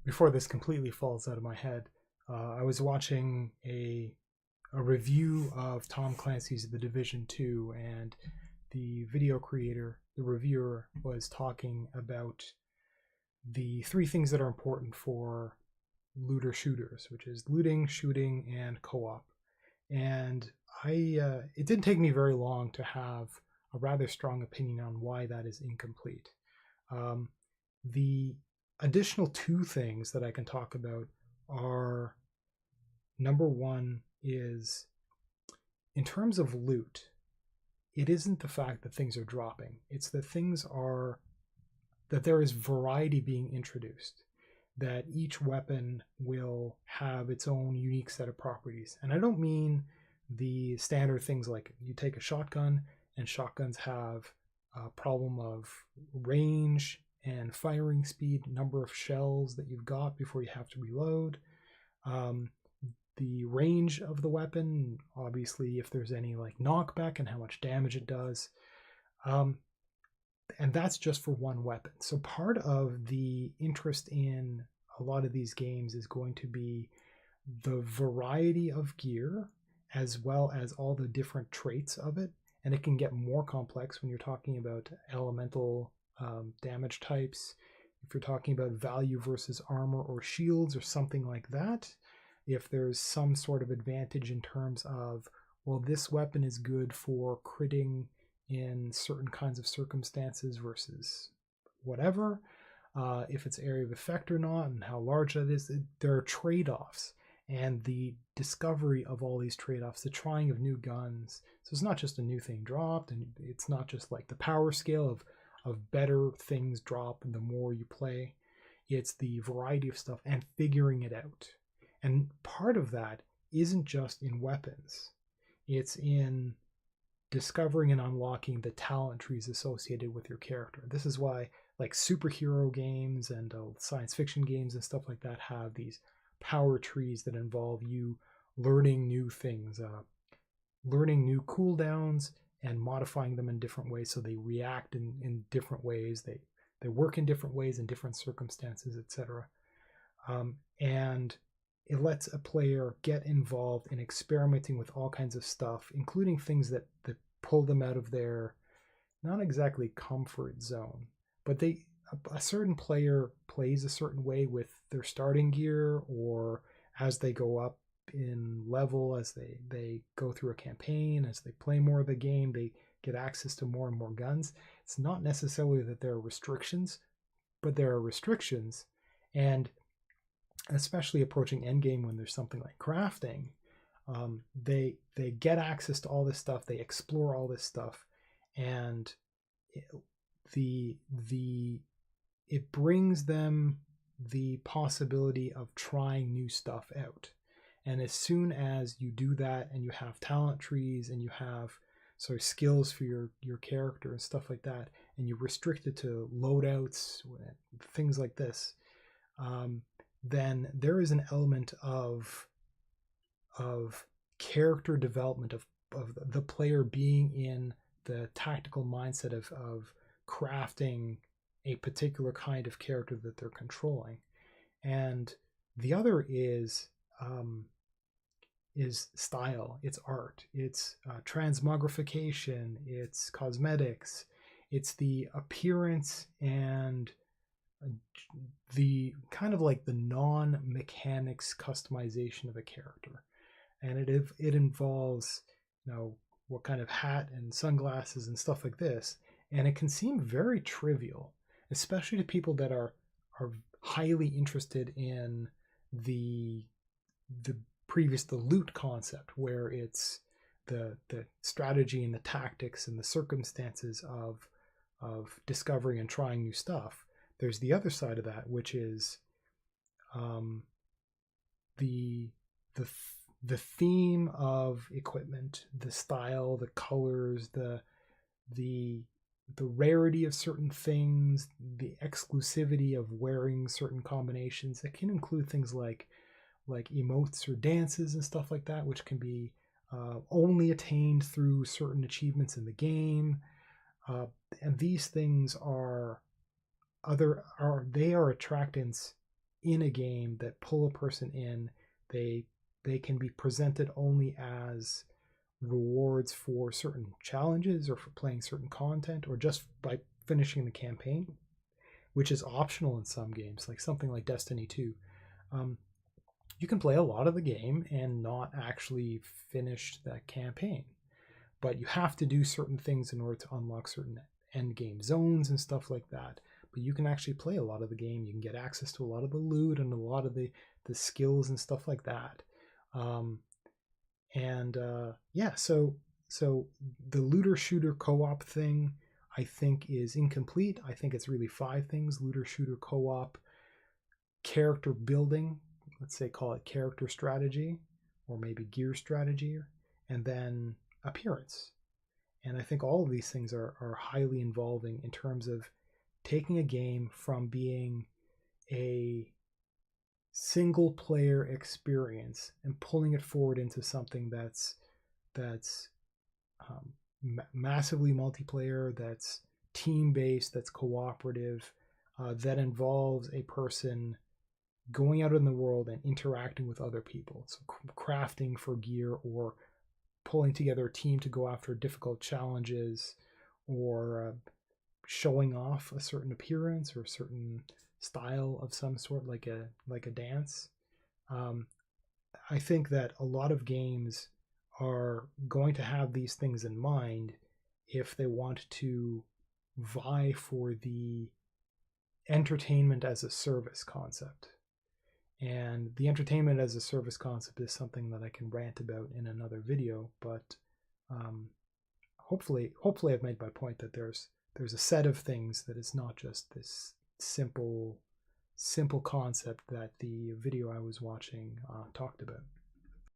before this completely falls out of my head, I was watching a review of Tom Clancy's The Division 2, and the video creator, the reviewer, was talking about the three things that are important for looter shooters, which is looting, shooting, and co-op. And it didn't take me very long to have a rather strong opinion on why that is incomplete. The additional two things that I can talk about are, number one is, in terms of loot, it isn't the fact that things are dropping. It's that that there is variety being introduced, that each weapon will have its own unique set of properties. And I don't mean the standard things like you take a shotgun and shotguns have a problem of range and firing speed, number of shells that you've got before you have to reload, the range of the weapon, obviously if there's any like knockback and how much damage it does. And that's just for one weapon. So part of the interest in a lot of these games is going to be the variety of gear as well as all the different traits of it. And it can get more complex when you're talking about elemental damage types. If you're talking about value versus armor or shields or something like that, if there's some sort of advantage in terms of, well, this weapon is good for critting in certain kinds of circumstances versus whatever, if it's area of effect or not, and how large that is, there are trade-offs. And the discovery of all these trade-offs, the trying of new guns. So it's not just a new thing dropped, and it's not just like the power scale of better things drop the more you play. It's the variety of stuff and figuring it out. And part of that isn't just in weapons. It's in discovering and unlocking the talent trees associated with your character. This is why like superhero games and science fiction games and stuff like that have these power trees that involve you learning new things, learning new cooldowns and modifying them in different ways so they react in different ways, they work in different ways in different circumstances, etc. And it lets a player get involved in experimenting with all kinds of stuff, including things that pull them out of their not exactly comfort zone, but a certain player plays a certain way with their starting gear, or as they go up in level, as they go through a campaign, as they play more of the game, they get access to more and more guns. It's not necessarily that there are restrictions, but there are restrictions. And especially approaching endgame when there's something like crafting, they get access to all this stuff, they explore all this stuff, and it brings them the possibility of trying new stuff out. And as soon as you do that and you have talent trees and you have sort of skills for your character and stuff like that, and you restrict it to loadouts, things like this, then there is an element of character development, of the player being in the tactical mindset of crafting a particular kind of character that they're controlling. And the other is style, it's art, it's transmogrification, it's cosmetics, it's the appearance and the kind of like the non-mechanics customization of a character. And it involves, what kind of hat and sunglasses and stuff like this. And it can seem very trivial, especially to people that are highly interested in the loot concept, where it's the strategy and the tactics and the circumstances of discovering and trying new stuff. There's the other side of that, which is the theme of equipment, the style, the colors, the rarity of certain things, the exclusivity of wearing certain combinations. It can include things like emotes or dances and stuff like that, which can be only attained through certain achievements in the game. And these things are attractants in a game that pull a person in. They can be presented only as rewards for certain challenges or for playing certain content or just by finishing the campaign, which is optional in some games, like something like Destiny 2. You can play a lot of the game and not actually finish that campaign, but you have to do certain things in order to unlock certain end game zones and stuff like that. But you can actually play a lot of the game. You can get access to a lot of the loot and a lot of the skills and stuff like that. Yeah, so the looter shooter co-op thing, I think, is incomplete. I think it's really 5 things: looter shooter co-op, character building, let's say call it character strategy, or maybe gear strategy, and then appearance. And I think all of these things are highly involving in terms of taking a game from being a single player experience and pulling it forward into something that's massively multiplayer, that's team based, that's cooperative, that involves a person going out in the world and interacting with other people. So crafting for gear, or pulling together a team to go after difficult challenges, or showing off a certain appearance or a certain style of some sort, like a dance. I think that a lot of games are going to have these things in mind if they want to vie for the entertainment as a service concept. And the entertainment as a service concept is something that I can rant about in another video, but hopefully I've made my point that there's a set of things that is not just this simple concept that the video I was watching talked about.